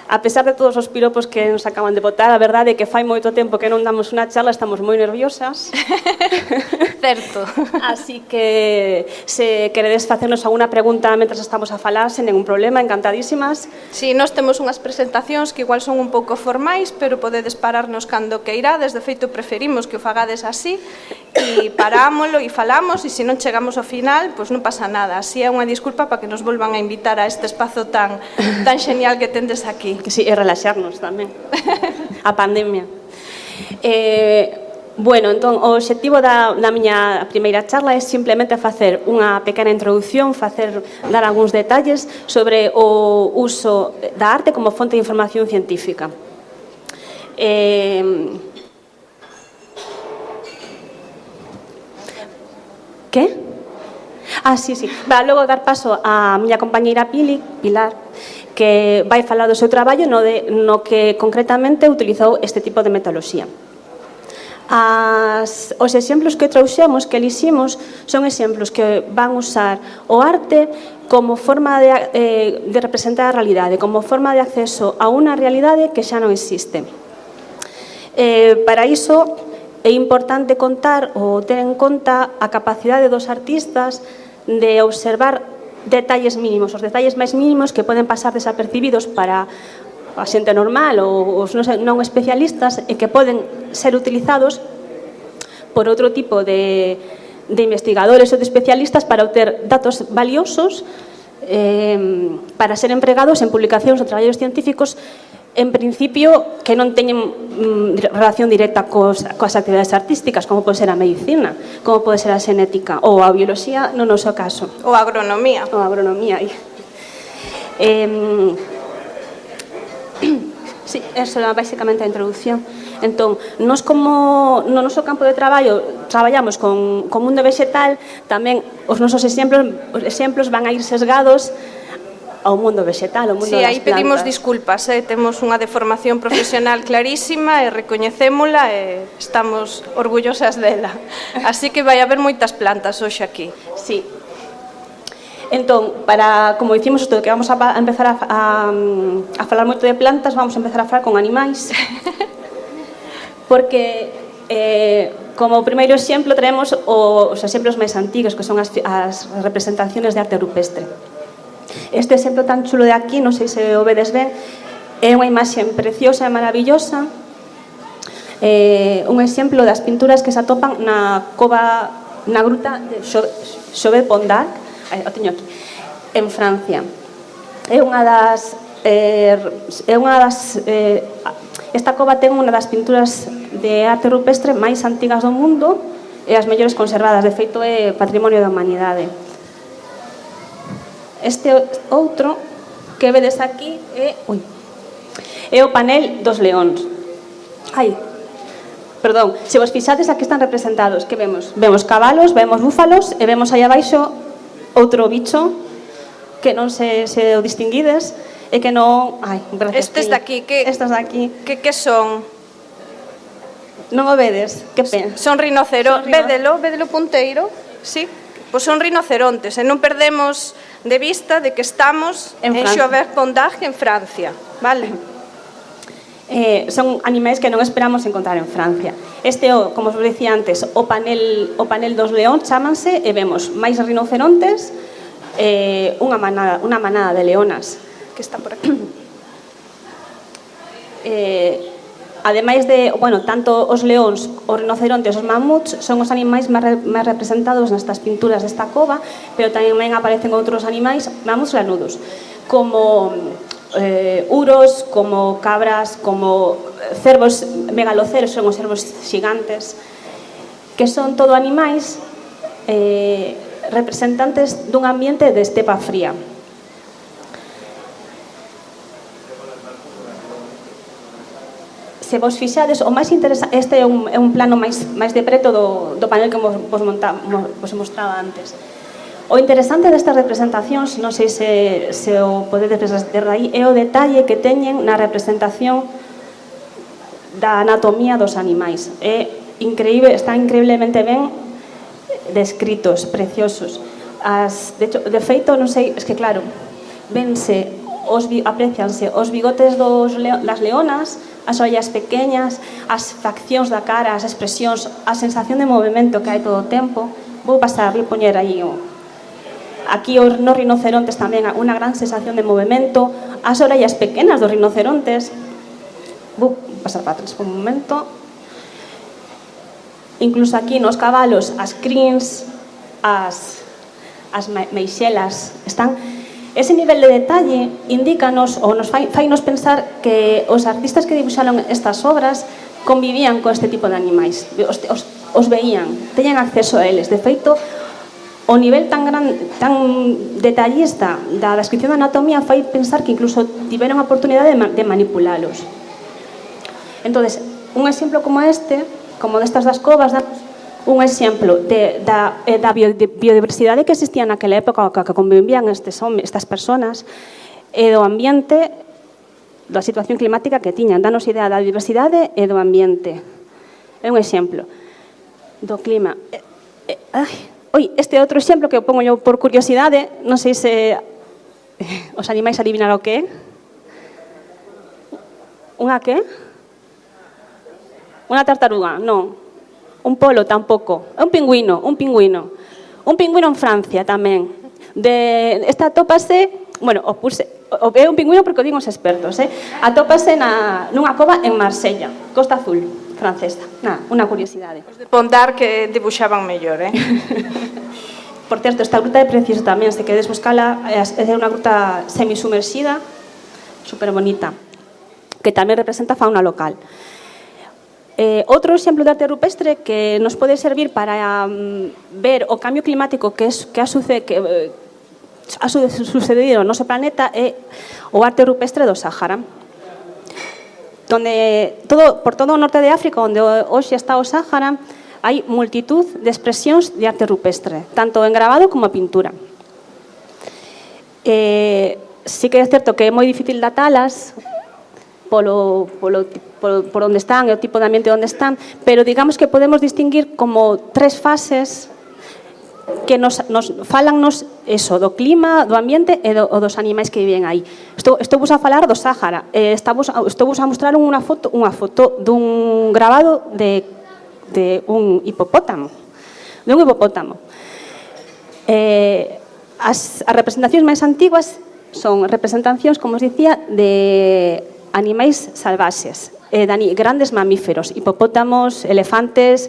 A pesar de todos os piropos que nos acaban de botar, a verdade é que fai moito tempo que non damos unha charla, estamos moi nerviosas. Certo. Así que se queredes facernos alguna pregunta mentras estamos a falar, sen ningún problema, encantadísimas. Si, nós temos unhas presentacións que igual son un pouco formais, pero podedes pararnos cando queirades. De feito, preferimos que o fagades así, e parámolo e falamos, e se non chegamos ao final, pois non pasa nada. Así é unha disculpa para que nos volvan a invitar a este espazo tan xenial que tendes aquí. Que sí, e relaxarnos tamén. A pandemia. Bueno, entón, o obxectivo da miña primeira charla é simplemente facer unha pequena introducción, dar algúns detalles sobre o uso da arte como fonte de información científica. Que? Sí. Para logo dar paso á miña compañeira Pilar, que vai falar do seu traballo no que concretamente utilizou este tipo de metodoloxía. Os exemplos que trouxemos, que eliximos, son exemplos que van usar o arte como forma de representar a realidade, como forma de acceso a unha realidade que xa non existe. Para iso é importante contar ou ter en conta a capacidade dos artistas de observar detalles mínimos, os detalles máis mínimos que poden pasar desapercibidos para a xente normal ou os non especialistas e que poden ser utilizados por outro tipo de investigadores ou de especialistas para obter datos valiosos para ser empregados en publicacións ou traballos científicos en principio que non teñen relación directa coas actividades artísticas, como pode ser a medicina, como pode ser a xenética ou a bioloxía no noso caso. Ou a agronomía. Ou a agronomía. Sí, eso era basicamente a introducción. Entón, nós como no noso campo de traballo traballamos con mundo vegetal, tamén os nosos exemplos van a ir sesgados ao mundo vegetal, ao mundo das plantas. Sí, aí pedimos disculpas, temos unha deformación profesional clarísima e recoñecémola e estamos orgullosas dela. Así que vai haber moitas plantas hoxe aquí. Sí. Entón, como dicimos isto, que vamos a empezar a falar moito de plantas, vamos a empezar a falar con animais. Porque como primeiro exemplo traemos os exemplos máis antigos, que son as representaciones de arte rupestre. Este exemplo tan chulo de aquí, non sei se o vedes ben, é unha imaxe preciosa e maravillosa, un exemplo das pinturas que se atopan na gruta de Chauvet-Pont-d'Arc, o teño aquí, en Francia. Esta cova ten unha das pinturas de arte rupestre máis antigas do mundo e as mellores conservadas, de feito é patrimonio da humanidade. Este outro que vedes aquí é o panel dos leóns. Perdón, se vos fixades aquí están representados, que vemos? Vemos cabalos, vemos búfalos e vemos aí abaixo outro bicho que non se o distinguides e que non... Estes daqui, que son? Non o vedes? Que pena. Son rinocerontes. Védelo punteiro? Sí. Pois son rinocerontes e non perdemos de vista de que estamos en Chauvet-Pont-d'Arc, en Francia, vale? Son animais que non esperamos encontrar en Francia. Este, como vos dicía antes, o panel dos leóns chámanse e vemos máis rinocerontes unha manada de leonas que está por aquí. Ademais de, tanto os leóns, os rinocerontes, os mamuts son os animais máis representados nestas pinturas desta cova, pero tamén aparecen outros animais, mamuts lanudos, como uros, como cabras, como cervos megaloceros, son os cervos xigantes, que son todo animais representantes dun ambiente de estepa fría. Se vos fixades, o máis interesante, este é un plano máis de preto do panel que vos mostraba antes. O interesante destas representacións, non sei se o podedes ver aí, é o detalle que teñen na representación da anatomía dos animais. É increíble, están increíblemente ben descritos, preciosos. De feito, non sei, es que claro, vense aprecianse os bigotes das leonas, as ollas pequeñas, as faccións da cara, as expresións, a sensación de movimento que hai todo o tempo. Vou poñer aí aquí nos rinocerontes tamén unha gran sensación de movimento, as orellas pequenas dos rinocerontes. Vou pasar para atrás por un momento. Incluso aquí nos cabalos, as crins, as meixelas, están... Ese nivel de detalle indícanos ou nos fainos pensar que os artistas que dibuixaron estas obras convivían con este tipo de animais, os veían, teñan acceso a eles. De feito, o nivel tan detallista da descripción da anatomía fai pensar que incluso tiveron a oportunidade de manipulalos. Entonces, un exemplo como este, como destas das covas, un exemplo da biodiversidade que existía naquela época que convivían estas personas e do ambiente, da situación climática que tiñan. Danos idea da diversidade e do ambiente. É un exemplo do clima. Este é outro exemplo que eu pongo por curiosidade, non sei se os animais adivinan o que é. Unha que? Unha tartaruga? Non. Un polo tampouco. É un pingüino. Un pingüino en Francia tamén. Esta atópase, bueno, é un pingüino porque o din os expertos, atópase nunha cova en Marsella, Costa Azul, francesa. Unha curiosidade. Os de Pondar que dibuixaban mellor, Por certo, esta gruta é preciosa tamén, se quedes buscala, é unha gruta semisumerxida, super bonita, que tamén representa fauna local. Outro exemplo de arte rupestre que nos pode servir para ver o cambio climático que ha sucedido no noso planeta é o arte rupestre do Sáhara. Por todo o norte de África, onde hoxe está o Sáhara, hai multitud de expresións de arte rupestre, tanto en grabado como en pintura. Sí que é certo que é moi difícil datalas por onde están e o tipo de ambiente onde están, pero digamos que podemos distinguir como 3 fases que nos falannos eso, do clima, do ambiente e dos animais que viven aí. Estou vos a falar do Sáhara. Estou vos a mostrar unha foto dun grabado de un hipopótamo. As representacións máis antiguas son representacións, como os dicía, de animais salvaxes, grandes mamíferos, hipopótamos, elefantes,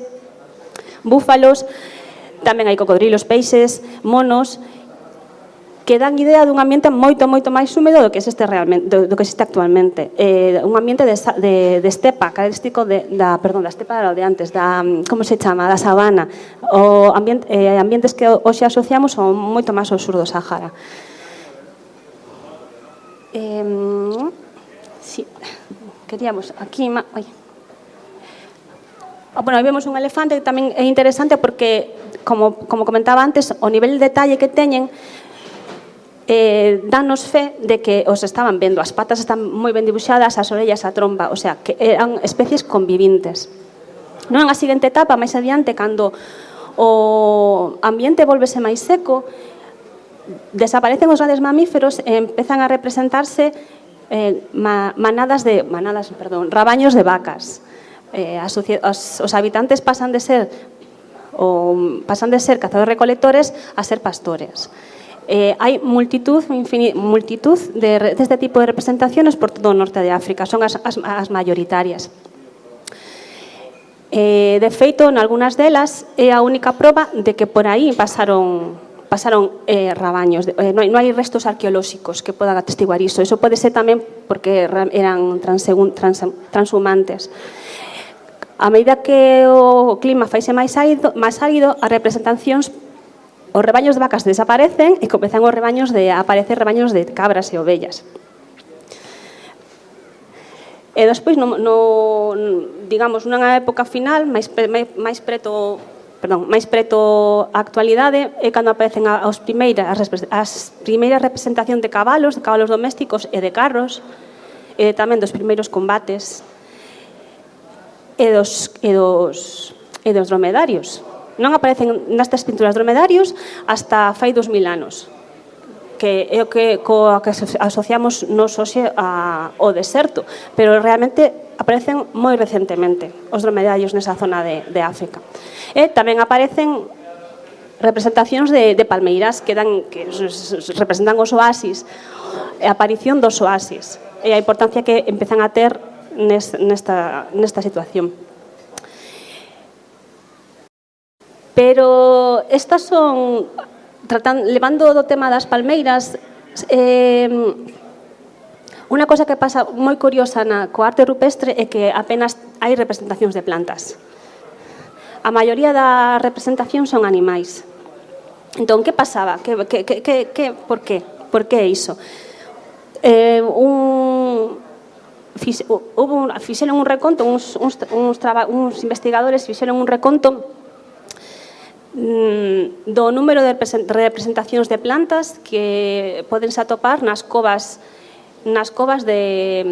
búfalos, tamén hai cocodrilos, peixes, monos, que dan idea dun ambiente moito máis húmedo do que existe actualmente. Un ambiente de estepa, característico da estepa de antes, como se chama, da sabana. Ambientes que hoxe asociamos son moito máis ao sur do Sáhara. Sí, queríamos aquí... Bueno, aí vemos un elefante que tamén é interesante porque, como comentaba antes, o nivel de detalle que teñen danos fe de que os estaban vendo. As patas están moi ben dibuixadas, as orellas, a trompa, o sea, que eran especies convivintes. Non a seguinte etapa, máis adiante, cando o ambiente volvese máis seco, desaparecen os grandes mamíferos e empezan a representarse rabaños de vacas. Os habitantes pasan de ser cazadores-recolectores a ser pastores. Hai multitud deste tipo de representaciones por todo o norte de África, son as mayoritarias. De feito, en algunhas delas é a única proba de que por aí pasaron rabaños. Non hai restos arqueolóxicos que podan atestiguar iso. Iso pode ser tamén porque eran transhumantes. A medida que o clima faise máis árido, as representacións, os rebaños de vacas desaparecen e comezan a aparecer rebaños de cabras e ovellas. E despois, digamos, nunha época final, máis preto a actualidade, é cando aparecen as primeiras representacións de cabalos domésticos e de carros, e tamén dos primeiros combates e dos dromedarios. Non aparecen nestas pinturas dromedarios hasta fai 2000 anos. que é o que coa que asociamos nos hoxe ao deserto, pero realmente aparecen moi recentemente os dromedarios nesa zona de África. E tamén aparecen representacións de palmeiras que representan os oasis, a aparición dos oasis e a importancia que empezan a ter nesta situación. Pero estas son, levando do tema das palmeiras, unha cosa que pasa moi curiosa coa arte rupestre é que apenas hai representacións de plantas. A maioría das representacións son animais. Entón, que pasaba? Por qué? Por que iso? Fixeron un reconto, uns investigadores fixeron un reconto do número de representacións de plantas que podense atopar nas covas de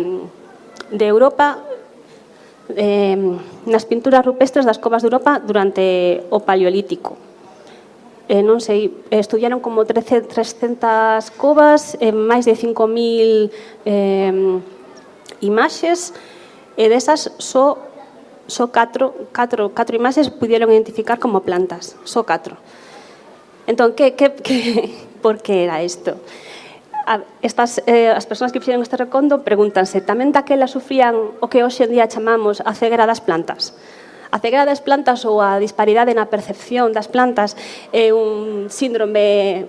Europa, nas pinturas rupestres das covas de Europa durante o Paleolítico. Non sei, estudiaron como 300 covas, máis de 5.000 imaxes, e desas só 4 imaxes pudieron identificar como plantas, só 4. Entón, por que era isto? As persoas que fixeron este reconto pregúntanse, tamén daquela sufrían o que hoxe en día chamamos a ceguera das plantas? A ceguera das plantas ou a disparidade na percepción das plantas é un síndrome,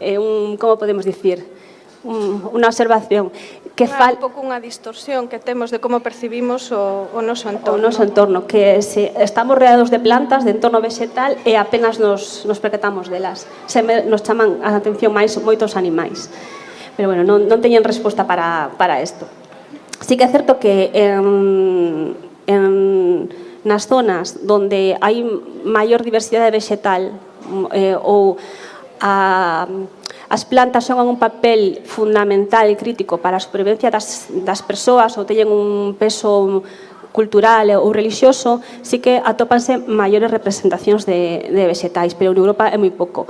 é como podemos dicir, unha observación que un pouco unha distorsión que temos de como percibimos o noso entorno. O noso entorno, que estamos rodeados de plantas, de entorno vegetal, e apenas nos percatamos delas. Nos chaman a atención máis moitos animais. Pero, bueno, non teñen resposta para isto. Sí que é certo que nas zonas onde hai maior diversidade vegetal ou as plantas xogan un papel fundamental e crítico para a supervivencia das persoas ou teñen un peso cultural ou religioso, sí que atópanse maiores representacións de vegetais, pero en Europa é moi pouco.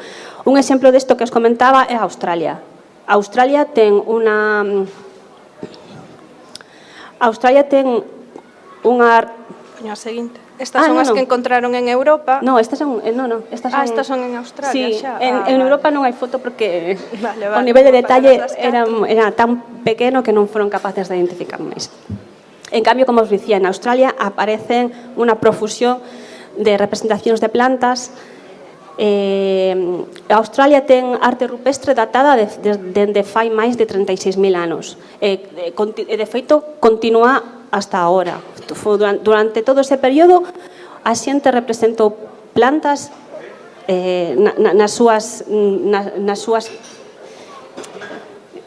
Un exemplo desto que os comentaba é Australia. Australia ten unha A seguinte. Estas son as que encontraron en Europa. No, estas son en Australia, sí, xa. En Europa non hai foto porque vale, o nivel de detalle era tan pequeno que non foron capaces de identificar máis. En cambio, como os dicía, en Australia aparecen unha profusión de representacións de plantas. Australia ten arte rupestre datada dende fai máis de 36.000 anos. De feito, continúa hasta ahora. Durante todo ese período, a xente representou plantas nas súas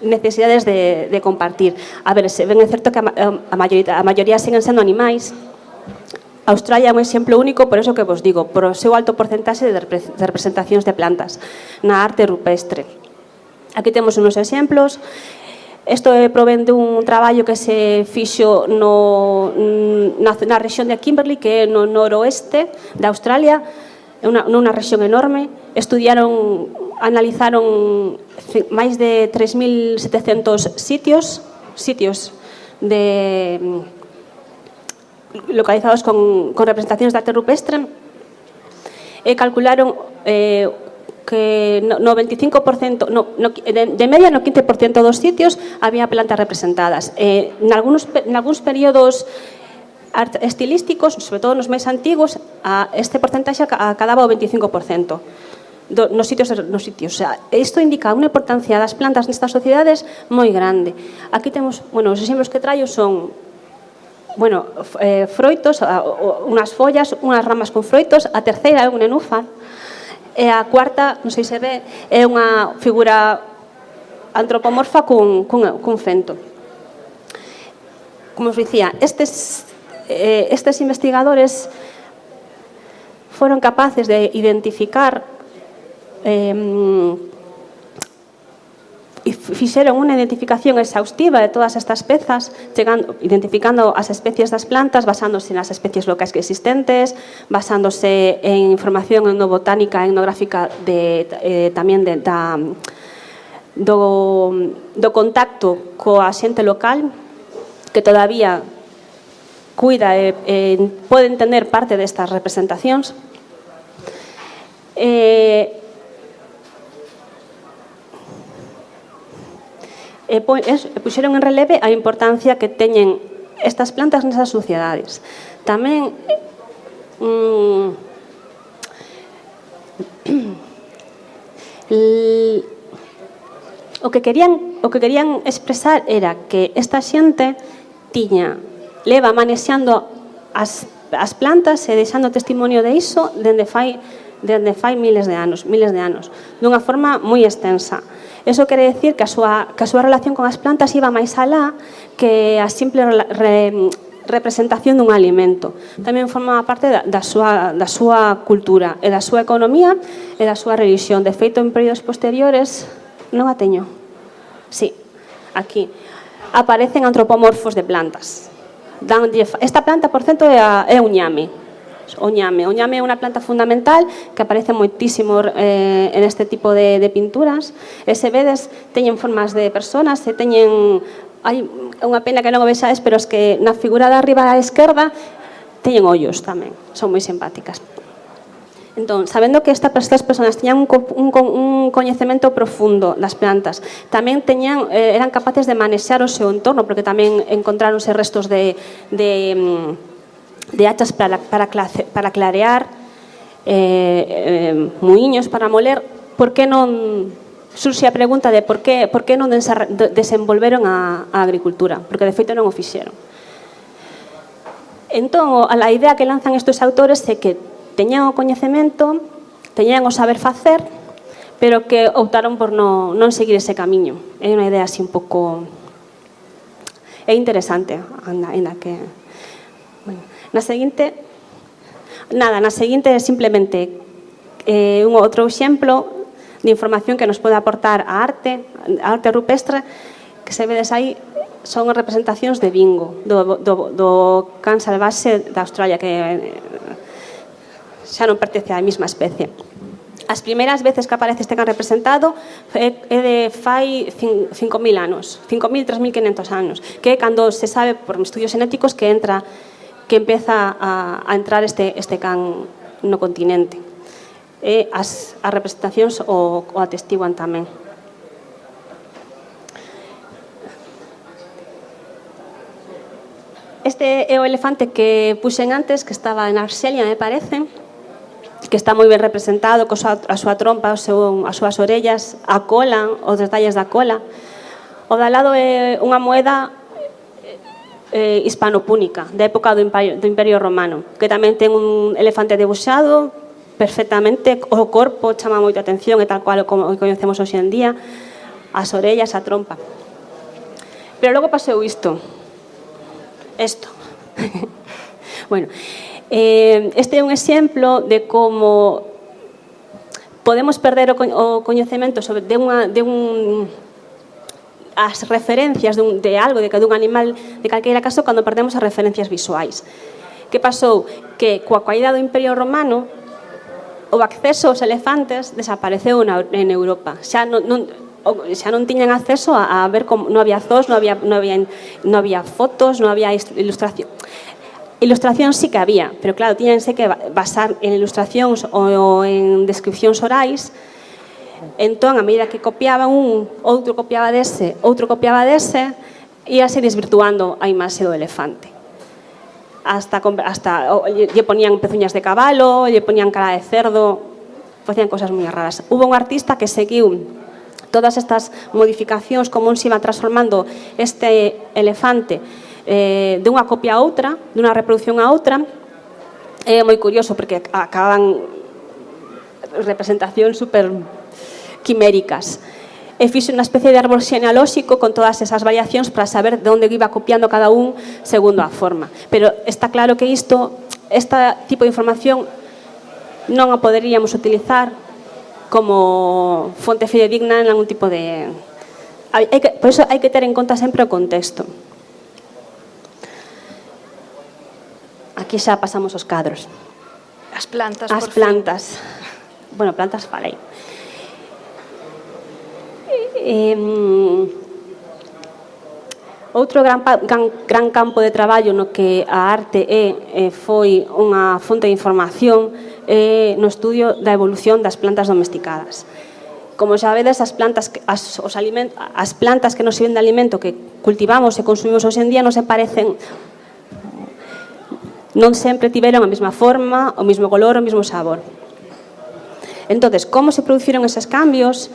necesidades de compartir. A ver, se ben é certo que a maioría siguen sendo animais. Australia é un exemplo único, por eso que vos digo, por o seu alto porcentaxe de representacións de plantas na arte rupestre. Aquí temos unos exemplos. Isto provén dun traballo que se fixo na rexión de Kimberley, que é no noroeste de Australia, nunha rexión enorme. Analizaron máis de 3.700 sitios localizados con representacións de arte rupestre, e calcularon que no 25%, de media no 15% dos sitios había plantas representadas. Nalgúns períodos estilísticos, sobre todo nos máis antigos, este porcentaxe acadaba o 25% nos sitios. O sea, isto indica unha importancia das plantas nestas sociedades moi grande. Aquí temos, os exemplos que traio son froitos, unhas follas, unhas ramas con froitos, a terceira é un nenúfar, e a cuarta, non sei se ve, é unha figura antropomorfa cun fento. Como os dicía, estes investigadores foron capaces de identificar e fixeron unha identificación exhaustiva de todas estas pezas, identificando as especies das plantas, basándose nas especies locais que existentes, basándose en información etnobotánica e etnográfica tamén do contacto coa xente local, que todavía cuida e pode entender parte destas representacións. Puxeron en releve a importancia que teñen estas plantas nesas sociedades. Tamén o que querían expresar era que esta xente leva manexando as plantas e deixando testimonio de iso dende fai miles de anos, dunha forma moi extensa. Eso quere decir que a súa relación con as plantas iba máis alá que a simple representación dun alimento. Tamén formaba parte da súa cultura e da súa economía e da súa religión. De feito, en períodos posteriores, non a teño. Sí, aquí aparecen antropomorfos de plantas. Esta planta, por certo, é un ñame. O ñame é unha planta fundamental que aparece moitísimo en este tipo de pinturas. E se vedes, teñen formas de personas, hai unha pena que non o vexades, pero es que na figura de arriba á esquerda teñen ollos tamén, son moi simpáticas. Entón, sabendo que estas persoas teñan un coñecemento profundo das plantas, tamén eran capaces de manexar o seu entorno, porque tamén encontráronse restos de hachas para clarear, muiños para moler. Por que non surxe a pregunta de por que non desenvolveron a agricultura? Porque de feito non o fixeron. Entón, a idea que lanzan estes autores é que teñan o coñecemento, teñan o saber facer, pero que optaron por non seguir ese camiño. É unha idea así un pouco... É interesante, ainda que... Na seguinte é simplemente un outro exemplo de información que nos pode aportar a arte rupestre, que se vedes aí son representacións de bingo, do can salvaxe da Australia, que xa non pertence á mesma especie. As primeiras veces que aparece este can representado é de fai 5.000 anos, 5.000, 3.500 anos, que é cando se sabe por estudios xenéticos que empeza a entrar este can no continente. E as representacións o atestiguan tamén. Este é o elefante que puxen antes, que estaba en Arxelia, me parece, que está moi ben representado, a súa trompa, as súas orellas, a cola, os detalles da cola. O de al lado é unha moeda hispanopúnica, da época do Imperio Romano, que tamén ten un elefante debuxado perfectamente, o corpo chama moita atención, e tal cual como o coñecemos hoxe en día, as orellas, a trompa. Pero logo pasou isto. Bueno, este é un exemplo de como podemos perder o coñecemento as referencias de algo, de un animal, de calqueira caso, cando perdemos as referencias visuais. Que pasou? Que coa caída do Imperio Romano o acceso aos elefantes desapareceu en Europa. Xa non tiñan acceso a ver como non había zoos, non había fotos, non había ilustración. Ilustracións sí que había, pero claro, tiñanse que basar en ilustracións ou en descripcións orais. Entón, a medida que copiaban outro copiaba dese, íase desvirtuando a imaxe do elefante. Hasta lle ponían pezuñas de cabalo, lle ponían cara de cerdo, facían cosas moi raras. Hubo un artista que seguiu todas estas modificacións, como se iba transformando este elefante dunha copia a outra, dunha reproducción a outra. É moi curioso porque acaban representacións super quiméricas. E fixe unha especie de árbol xenealóxico con todas esas variacións para saber de onde iba copiando cada un segundo a forma. Pero está claro que este tipo de información non a poderíamos utilizar como fonte fidedigna en algún tipo de... Por iso hai que ter en conta sempre o contexto. Aquí xa pasamos os cadros. As plantas, As plantas. Bueno, plantas falei. Outro gran campo de traballo no que a arte foi unha fonte de información no estudio da evolución das plantas domesticadas. Como sabedes, as plantas que nos sirven de alimento que cultivamos e consumimos hoxe en día non se parecen, non sempre tiveron a mesma forma, o mesmo color, o mesmo sabor. Entonces, como se produciron eses cambios?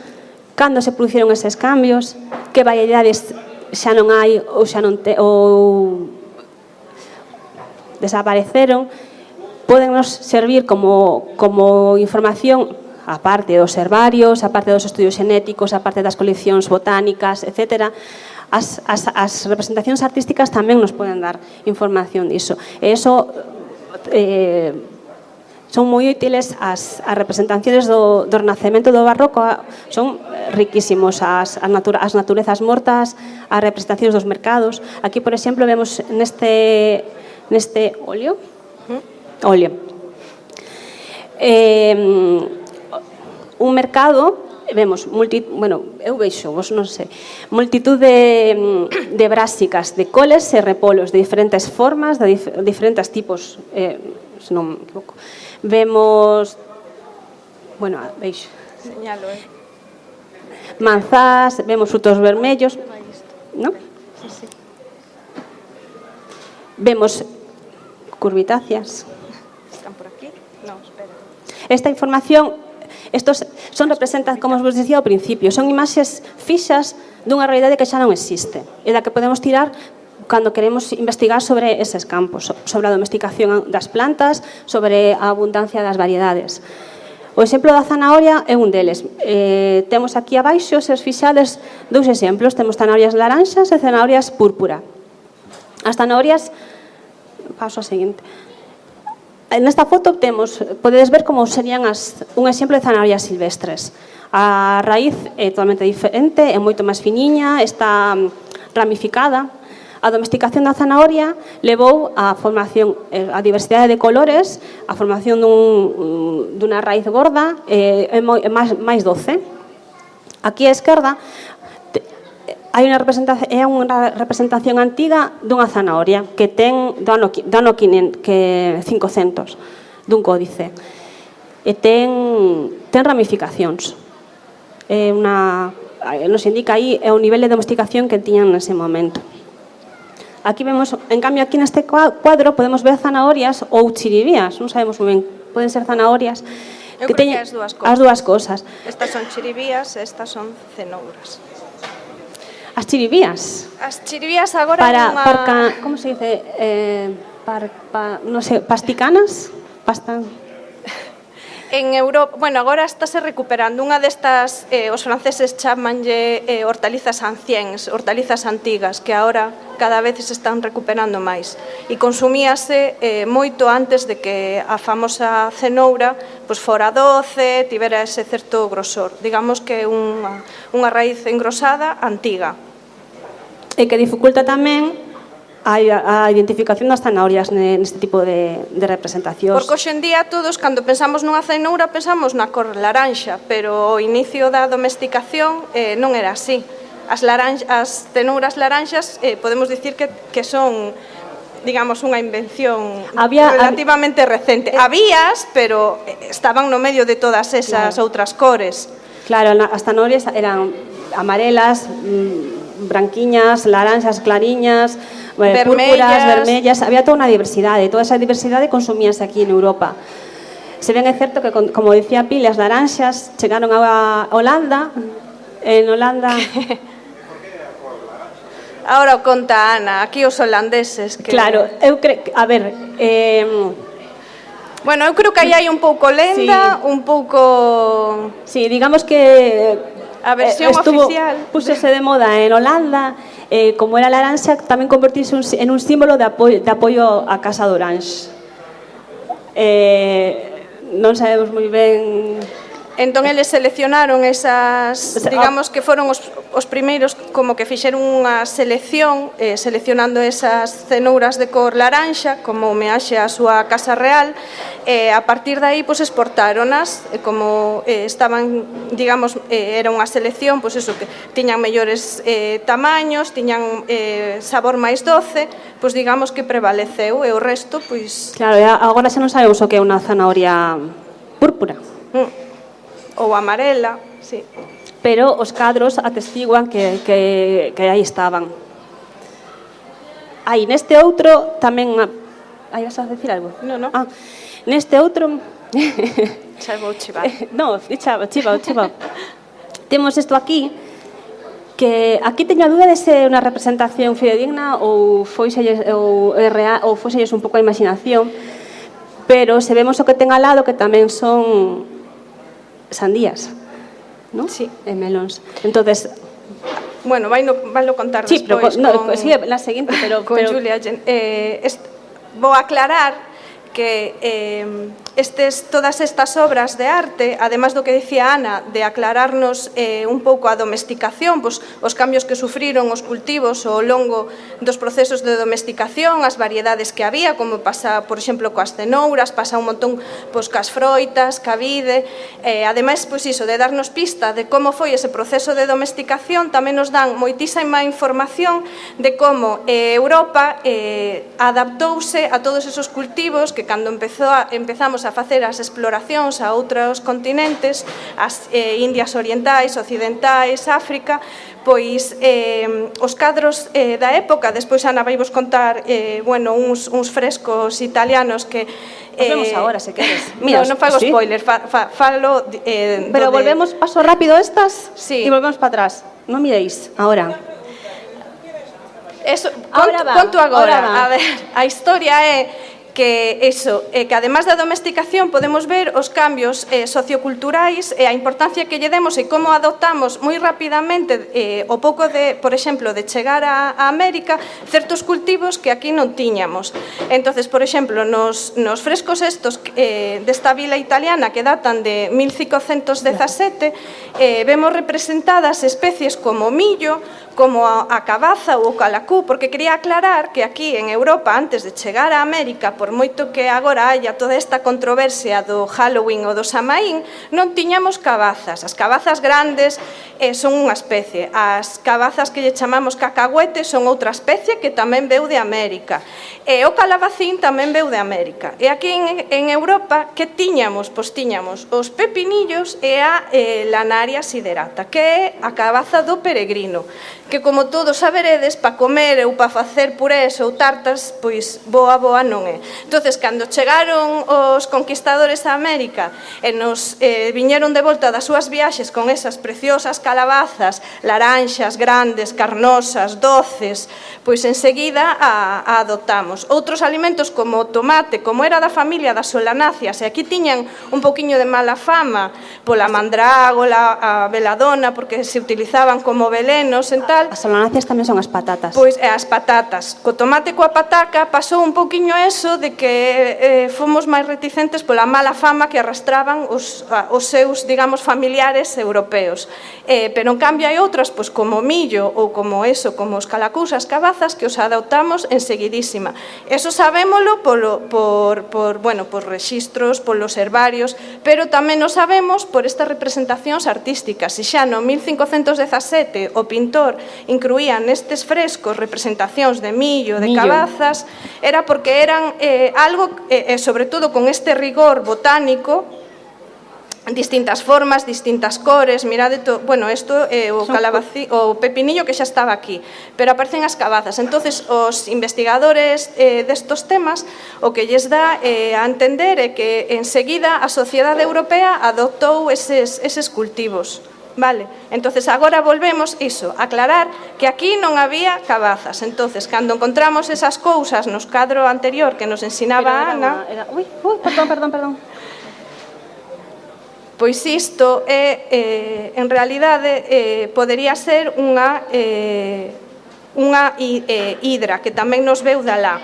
Cando se produciron eses cambios? Que variedades xa non hai ou desapareceron? Podennos servir como información, aparte dos herbarios, aparte dos estudios xenéticos, aparte das coleccións botánicas, etc. As representacións artísticas tamén nos poden dar información diso. E iso son moi útiles as representacións do Renacemento, do Barroco, son riquísimos as naturezas mortas, as representacións dos mercados. Aquí, por exemplo, vemos neste óleo un mercado, vemos eu vexo, vos non sei, multitud de brásicas, de coles e repolos de diferentes formas, de diferentes tipos, se non me equivoco. Vemos, veixo, señalo, manzás, vemos frutos vermellos, non? Sí. Vemos curvitáceas. Están por aquí? Non, espera. Esta información, estos son representan, como vos dicía ao principio, son imaxes fixas dunha realidade que xa non existe e da que podemos tirar cando queremos investigar sobre eses campos, sobre a domesticación das plantas, sobre a abundancia das variedades. O exemplo da zanahoria é un deles. Temos aquí abaixo, se os fixades, dous exemplos. Temos zanahorias laranxas e zanahorias púrpura. As zanahorias, paso a seguinte. Nesta foto podedes ver como serían un exemplo de zanahorias silvestres. A raíz é totalmente diferente, é moito máis finiña, está ramificada. A domesticación da zanahoria levou a formación, a diversidade de colores, a formación dunha raíz gorda e máis doce. Aquí á esquerda hai unha representación antiga dunha zanahoria que ten do ano 500, dun códice, e ten ramificacións. Nos indica aí o nivel de domesticación que tiñan nese momento. Aquí vemos, en cambio, aquí neste cuadro podemos ver zanahorias ou chiribías, non sabemos moi ben, poden ser zanahorias que teñen as dúas cosas. Estas son chiribías e estas son cenouras. As chiribías? As chiribías agora como se dice? Non sei, pasticanas? En Europa, agora estáse recuperando unha destas, os franceses chamanlle hortalizas anciens, hortalizas antigas, que agora cada vez se están recuperando máis. E consumíase moito antes de que a famosa cenoura fora doce, tivera ese certo grosor. Digamos que é unha raíz engrosada antiga. E que dificulta tamén a identificación das zanahorias neste tipo de representacións. Porque hoxe en día todos, cando pensamos nunha cenoura, pensamos na cor laranxa, pero o inicio da domesticación non era así. As cenouras laranxas podemos dicir que son, digamos, unha invención relativamente recente. Habías, pero estaban no medio de todas esas outras cores. Claro, as zanahorias eran amarelas, branquiñas, laranxas, clariñas, púrpuras, vermellas, había toda unha diversidade, toda esa diversidade consumíase aquí en Europa. Se ben é certo que, como dicía Pili, as laranxas chegaron a Holanda, en Holanda... Ahora o conta Ana, aquí os holandeses que... Claro, eu creo, a ver... Bueno, eu creo que aí hai un pouco lenda, un pouco... Sí, digamos que... A versión oficial... Púxose de moda en Holanda, como era laranxa, tamén convertirse en un símbolo de apoio á Casa de Orange. Non sabemos moi ben... Entón, eles seleccionaron esas, digamos que foron os primeiros como que fixeron unha selección, seleccionando esas cenouras de cor laranxa, como homeaxe á súa Casa Real, a partir de aí, pois, exportáronas, como estaban, digamos, era unha selección, pois eso, que tiñan mellores tamaños, tiñan sabor máis doce, pois digamos que prevaleceu, e o resto, pois... Claro, agora xa non sabemos o que é unha zanahoria púrpura. Ou amarela, sí. Pero os cadros atestiguan que aí estaban. Aí, neste outro, tamén... Aí vas a decir algo? No. Neste outro... Xa vou chivar. No, chiva. Temos isto aquí, que aquí teño a dúda de se unha representación fidedigna ou foiselles un pouco a imaginación, pero se vemos o que ten al lado, que tamén son sandías, ¿no? Sí. E melóns. Entonces, bueno, vailo contar sí, despois sí, la seguinte, pero con Julia. Vou aclarar que todas estas obras de arte, además do que dicía Ana, de aclararnos un pouco a domesticación, pois, os cambios que sufriron os cultivos ao longo dos procesos de domesticación, as variedades que había, como pasa, por exemplo, coas cenouras, pasa un montón pois, cas froitas, ca vide, ademais, pois iso, de darnos pista de como foi ese proceso de domesticación, tamén nos dan moitísima información de como Europa adaptouse a todos esos cultivos que cando empezamos a facer as exploracións a outros continentes, as Indias orientais, occidentais, África, pois os cadros da época, despois Ana vai vos contar uns frescos italianos que vemos agora, se queres. Mira, non fago spoiler, falo pero volvemos paso rápido estas sí. E volvemos para atrás. Non miréis, agora. Conto agora. A ver, a historia é que además da domesticación podemos ver os cambios socioculturais e a importancia que lle demos e como adoptamos moi rapidamente o pouco de, por exemplo, de chegar a América, certos cultivos que aquí non tiñamos. Entonces, por exemplo, nos frescos estos desta vila italiana que datan de 1517, vemos representadas especies como millo, como a cabaza ou o calacú, porque quería aclarar que aquí en Europa, antes de chegar a América, por moito que agora haya toda esta controversia do Halloween ou do Samaín, non tiñamos cabazas. As cabazas grandes son unha especie. As cabazas que lle chamamos cacahuetes son outra especie que tamén veu de América. E o calabacín tamén veu de América. E aquí en Europa, que tiñamos? Pois tiñamos os pepinillos e a lanaria siderata, que é a cabaza do peregrino, que como todos saberedes, para comer ou para facer purés ou tartas, pois boa non é. Entonces, cando chegaron os conquistadores a América e nos viñeron de volta das súas viaxes con esas preciosas calabazas, laranxas, grandes, carnosas, doces, pois enseguida a adoptamos. Outros alimentos como o tomate, como era da familia das solanáceas, e aquí tiñan un poquinho de mala fama pola mandrágola, a veladona, porque se utilizaban como velenos e tal. As solanáceas tamén son as patatas. Pois as patatas. Co tomate e coa pataca pasou un poquinho eso de que fomos máis reticentes pola mala fama que arrastraban os seus, digamos, familiares europeos. Pero en cambio hai outras, pois como o millo ou como os calacús, as cabazas, que os adoptamos enseguidísima. Eso sabémolo por rexistros, polos herbarios, pero tamén o sabemos por estas representacións artísticas. E xa no 1517 o pintor incluía nestes frescos representacións de millo, de cabazas, era porque eran algo, sobre todo con este rigor botánico, distintas formas, distintas cores, mirade, isto é o pepinillo que xa estaba aquí, pero aparecen as cabazas. Entonces, os investigadores destos temas, o que lles dá a entender é que enseguida a sociedade europea adoptou eses cultivos. Vale, entonces agora volvemos iso, aclarar que aquí non había cabazas. Entonces, cando encontramos esas cousas nos cadro anterior que nos ensinaba Ana... Perdón. Pois isto é, en realidade, podería ser unha hidra, que tamén nos veu da lá,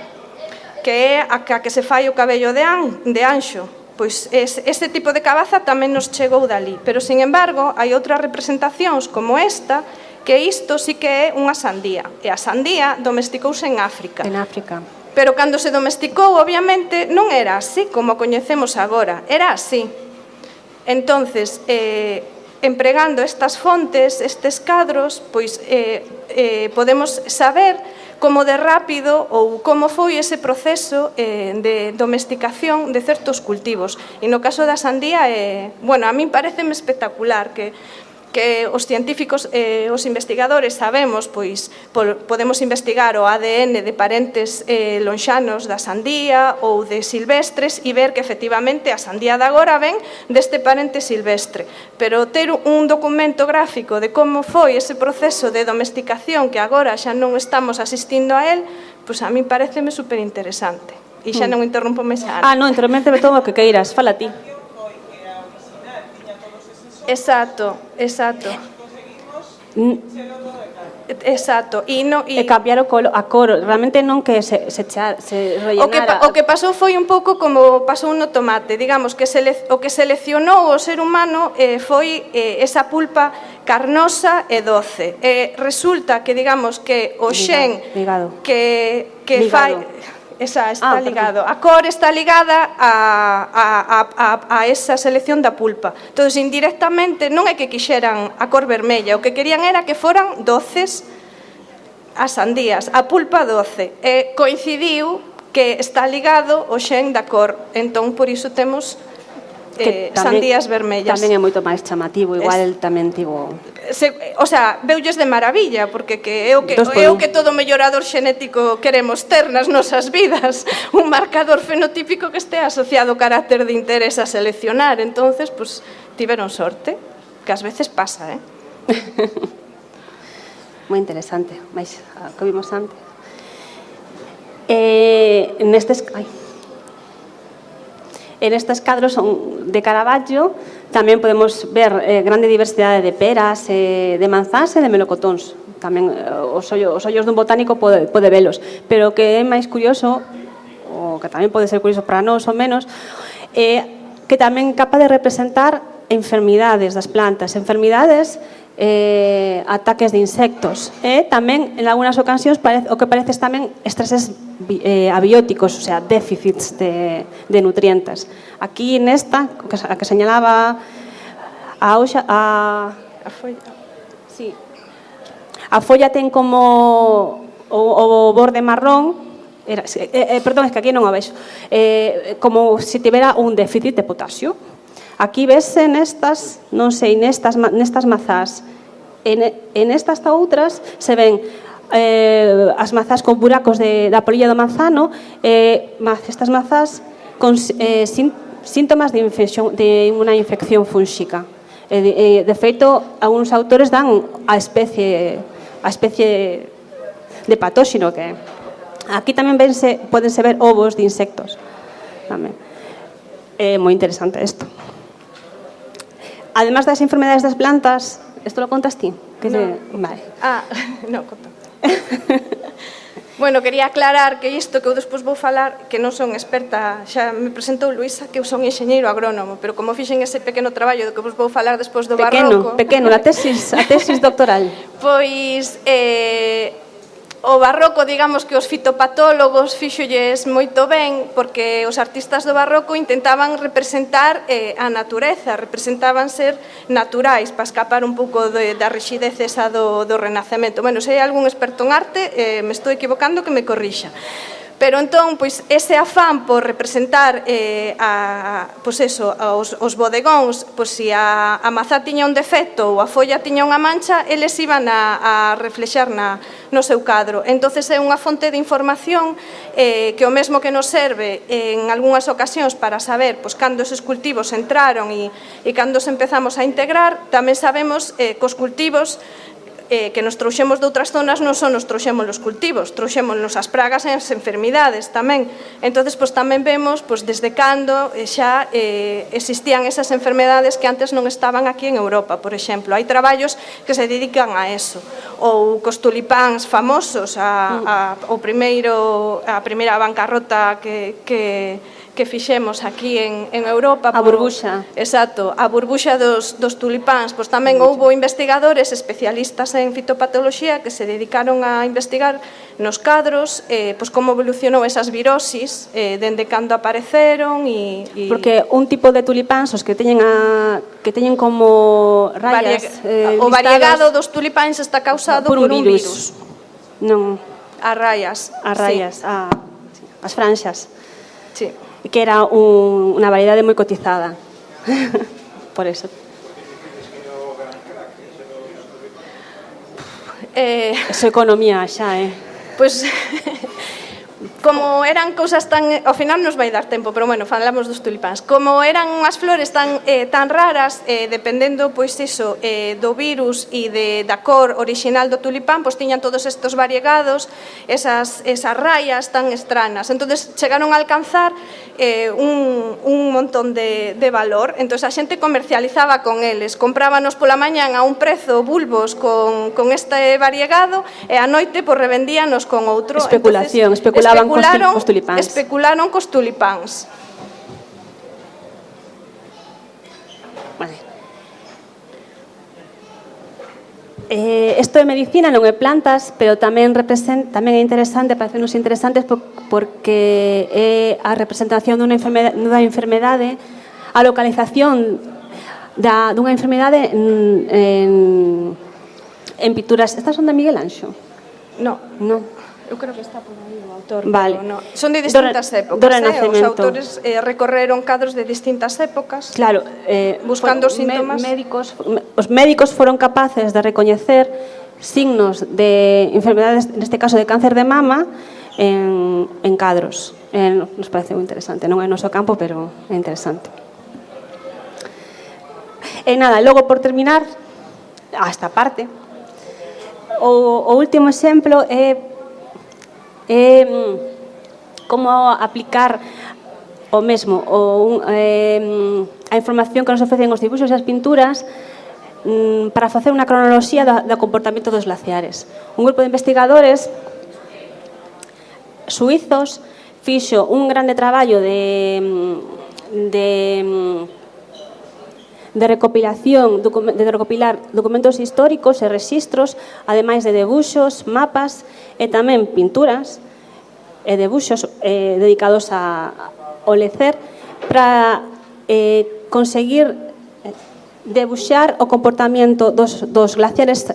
que é a que se fai o cabello de anxo. pois ese tipo de cabaza tamén nos chegou dali. Pero, sin embargo, hai outras representacións como esta, que isto sí que é unha sandía. E a sandía domesticouse en África. En África. Pero cando se domesticou, obviamente, non era así como coñecemos agora, era así. Entonces, empregando estas fontes, estes cadros, pois podemos saber como de rápido ou como foi ese proceso de domesticación de certos cultivos. E no caso da sandía, bueno, a min pareceme espectacular que os científicos, os investigadores sabemos, pois podemos investigar o ADN de parentes lonxanos da sandía ou de silvestres e ver que efectivamente a sandía de agora ven deste parente silvestre. Pero ter un documento gráfico de como foi ese proceso de domesticación que agora xa non estamos asistindo a él, pois a mí pareceme superinteresante. E xa non interrompo máis a Ana. Non, interrompeme todo o que queiras, fala ti. Exacto. Exacto. E cambiar a cor, realmente non que se rellenara. O que pasou foi un pouco como pasou no tomate, digamos que o que seleccionou o ser humano foi esa pulpa carnosa e doce. Resulta que, digamos, que o xen que fai... Está ligado. A cor está ligada a esa selección da pulpa. Entón, indirectamente, non é que quixeran a cor vermella, o que querían era que foran doces as sandías, a pulpa doce. E coincidiu que está ligado o xen da cor. Entón, por iso temos sandías vermellas. Tamén é moito máis chamativo, igual tamén tivo... O sea, veulles de maravilla, porque é o que todo mellorador xenético queremos ter nas nosas vidas, un marcador fenotípico que este asociado ao carácter de interés a seleccionar. Entonces, pues, tiveron sorte, que ás veces pasa, Moi interesante, máis que vimos antes. En estes cadros de Caravaggio tamén podemos ver grande diversidade de peras, de manzás e de melocotóns. Tamén os ollos dun botánico pode velos. Pero o que é máis curioso, o que tamén pode ser curioso para nós ou menos, é que tamén é capaz de representar enfermidades das plantas, ataques de insectos. E tamén, en algunhas ocasións, o que parece tamén estreses abióticos, o sea, déficits de nutrientes. Aquí nesta, a que señalaba a folla ten como o borde marrón, perdón, es que aquí non o vexo, como se tivera un déficit de potasio. Aquí vese nestas, non sei, nestas mazás, en estas ta outras se ven as mazás con buracos da polilla do manzano, estas mazás con síntomas de unha infección fúnxica. De feito, algúns autores dan a especie de patóxino que aquí tamén podense ver ovos de insectos. É moi interesante isto. Además das enfermedades das plantas, ¿esto lo contas ti? No. Vale. No, conto. Bueno, quería aclarar que isto que eu despois vou falar, que non son experta, xa me presentou Luisa, que eu son enxeñeiro agrónomo, pero como fixen ese pequeno traballo do que vos vou falar despois do barroco... Pequeno, a tesis doctoral. Pois... O barroco, digamos que os fitopatólogos fíxolles moito ben, porque os artistas do barroco intentaban representar a natureza, representaban ser naturais para escapar un pouco da rixidez esa do Renacemento. Bueno, se hai algún experto en arte, me estou equivocando, que me corrixa. Pero entón, pois, ese afán por representar os bodegóns, pois, se a mazá tiña un defecto ou a folla tiña unha mancha, eles iban a reflexar no seu cadro. Entonces é unha fonte de información que o mesmo que nos serve en algunhas ocasións para saber pois, cando esos cultivos entraron e cando os empezamos a integrar, tamén sabemos que os cultivos que nos trouxemos de outras zonas non só nos trouxemos os cultivos, trouxémonos as pragas e as enfermidades tamén. Entonces, pois tamén vemos desde cando xa existían esas enfermedades que antes non estaban aquí en Europa, por exemplo. Hai traballos que se dedican a eso. Ou cos tulipáns famosos, a primeira bancarrota que fixemos aquí en Europa. A burbuxa. Exacto, a burbuxa dos tulipáns. Pois tamén houbo investigadores especialistas en fitopatoloxía que se dedicaron a investigar nos cadros pois como evolucionou esas virosis dende cando apareceron e porque un tipo de tulipáns os que teñen como rayas o variegado dos tulipáns está causado por un virus. Non, as rayas, as franxas. Sí. Que era unha variedade moi cotizada. Por eso. Eso economía xa, Pois, como eran cousas tan... Ao final nos vai dar tempo, pero bueno, falamos dos tulipáns. Como eran unhas flores tan raras, dependendo, pois iso, do virus e da cor orixinal do tulipán, pois tiñan todos estes variegados, esas rayas tan estranas. Entonces chegaron a alcanzar un montón de valor. Entonces a xente comercializaba con eles, comprábanos pola mañan a un prezo bulbos con este variegado e a noite pois revendíanos con outro. Especulación, especulaban cos tulipáns. Especularon cos tulipáns. Vale. Isto de medicina non é plantas, pero tamén é interesante, parecenos interesantes porque é a representación dunha enfermedade, a localización dunha enfermedade en pinturas. Estas son de Miguel Anxo? No. Eu creo que está por aí o autor. Vale. No. Son de distintas épocas, os autores recorreron cadros de distintas épocas. Claro, buscando síntomas. Os médicos foron capaces de recoñecer signos de enfermedades, neste caso de cáncer de mama, en cadros. Nos parece moi interesante, non é o noso campo, pero é interesante. E nada, logo por terminar esta parte, o último exemplo é como aplicar o mesmo a información que nos ofrecen os dibuxos e as pinturas para facer unha cronoloxía do comportamento dos glaciares. Un grupo de investigadores suizos fixo un grande traballo de recopilación, de recopilar documentos históricos e rexistros, ademais de debuxos, mapas e tamén pinturas e debuxos dedicados ao lecer para conseguir debuxar o comportamento dos glaciares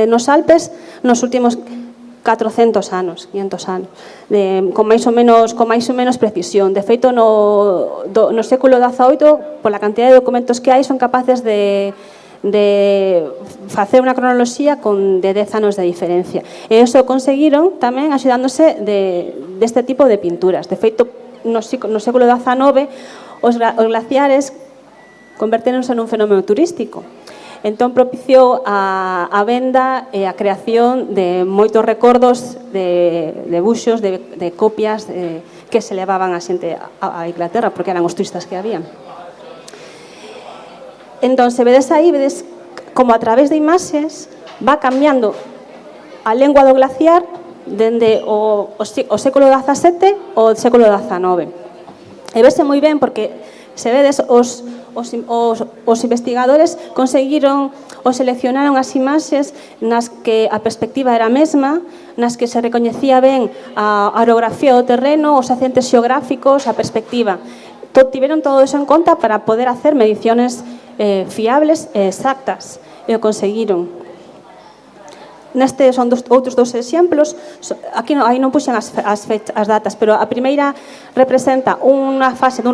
nos Alpes nos últimos 400 anos, 500 anos, con máis ou menos precisión. De feito, no século XVIII, pola cantidad de documentos que hai, son capaces de facer unha cronoloxía de 10 anos de diferencia. E iso conseguiron tamén axudándose deste tipo de pinturas. De feito, no século XIX, os glaciares convertéronse nun fenómeno turístico. Entón propiciou a venda e a creación de moitos recordos de debuxos, de copias que se levaban a xente a Inglaterra, porque eran os turistas que habían. Entón, se vedes aí, vedes como a través de imaxes va cambiando a lengua do glaciar dende o século XVII ao século XIX. E vese moi ben porque se vedes os investigadores conseguiron ou seleccionaron as imaxes nas que a perspectiva era a mesma, nas que se recoñecía ben a orografía do terreno, os accidentes xeográficos, a perspectiva. Tiveron todo eso en conta para poder hacer mediciones fiables e exactas, e o conseguiron. Nestes son outros dos exemplos. Aquí aí non puxen as datas, pero a primeira representa unha fase dun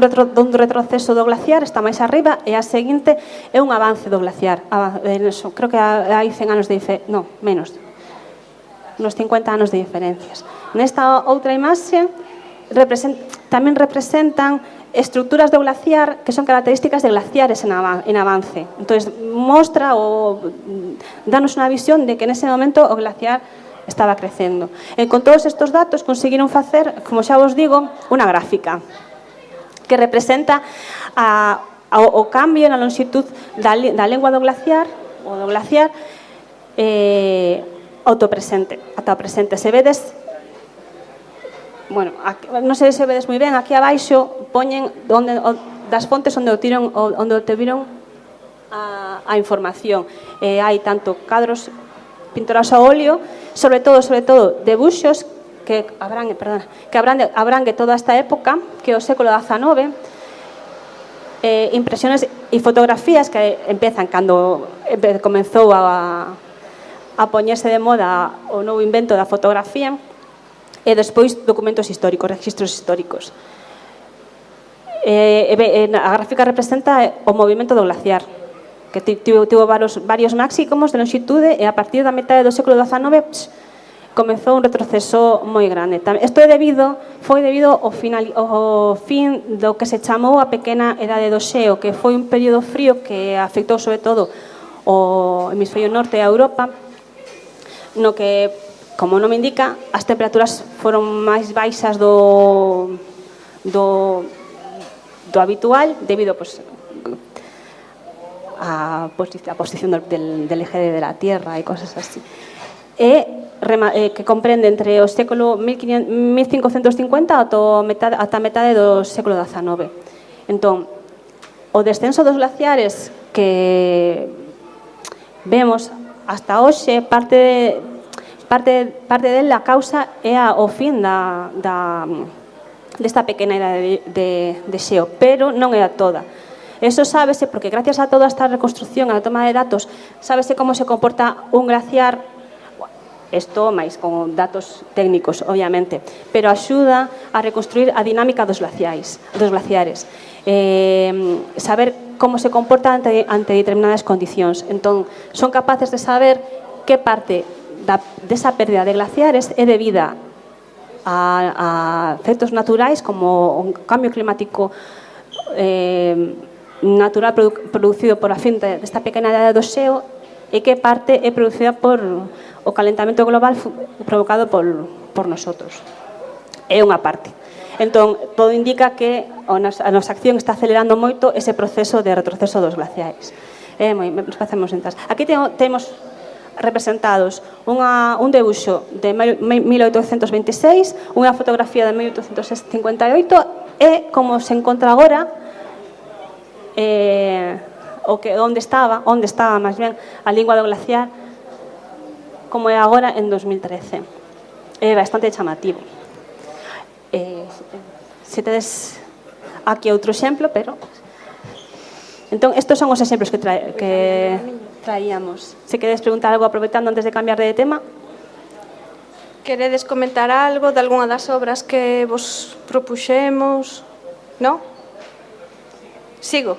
retroceso do glaciar, está máis arriba, e a seguinte é un avance do glaciar. Creo que hai 100 anos de diferencia, non, menos, uns 50 anos de diferencias. Nesta outra imaxe tamén representan estructuras do glaciar que son características de glaciares en avance. Entonces, mostra ou danos unha visión de que nese momento o glaciar estaba crecendo. E con todos estes datos conseguiron facer, como xa vos digo, unha gráfica que representa o cambio na longitud da lengua do glaciar ou do glaciar ata o presente. Se vedes, bueno, non sei se vedes moi ben, aquí abaixo poñen das fontes onde obtiveron a información. Hai tanto cadros pintados a óleo, sobre todo debuxos que abrangue toda esta época, que é o século XIX, impresiones e fotografías que empezan cando comezou a poñerse de moda o novo invento da fotografía, e despois documentos históricos, registros históricos. A gráfica representa o movimento do glaciar, que tivo varios máximos de longitude, e a partir da metade do século XIX comezou un retroceso moi grande. Isto foi debido ao fin do que se chamou a pequena Edade do Xeo, que foi un período frío que afectou sobre todo o hemisferio norte e a Europa, no que, como o nome indica, as temperaturas foron máis baixas do habitual, debido a posición del eje de la Tierra e cosas así. Que comprende entre o século 1550 ata a metade do século XIX. Entón, o descenso dos glaciares que vemos hasta hoxe, parte dela causa é o fin desta pequena idade de xeo, pero non é a toda. Eso sábese porque gracias a toda esta reconstrucción, a toma de datos, sábese como se comporta un glaciar, isto máis con datos técnicos, obviamente, pero axuda a reconstruir a dinámica dos glaciares. Saber como se comporta ante determinadas condicións. Entón, son capaces de saber que parte desa pérdida de glaciares é debida a efectos naturais como o cambio climático natural producido por a fin desta pequena idade do xeo, e que parte é producida por o calentamento global provocado por nosotros. É unha parte. Entón, todo indica que a nosa acción está acelerando moito ese proceso de retroceso dos glaciares. Nos pasamos en tas. Aquí temos representados un debuxo de 1826, unha fotografía de 1858 e como se encontra agora onde estaba máis ben a lingua do glaciar como é agora en 2013. É bastante chamativo. Se tedes aquí outro exemplo, pero entón estos son os exemplos que traíamos. Se queres preguntar algo aproveitando antes de cambiar de tema. Queredes comentar algo de algunha das obras que vos propuxemos? Non? Sigo.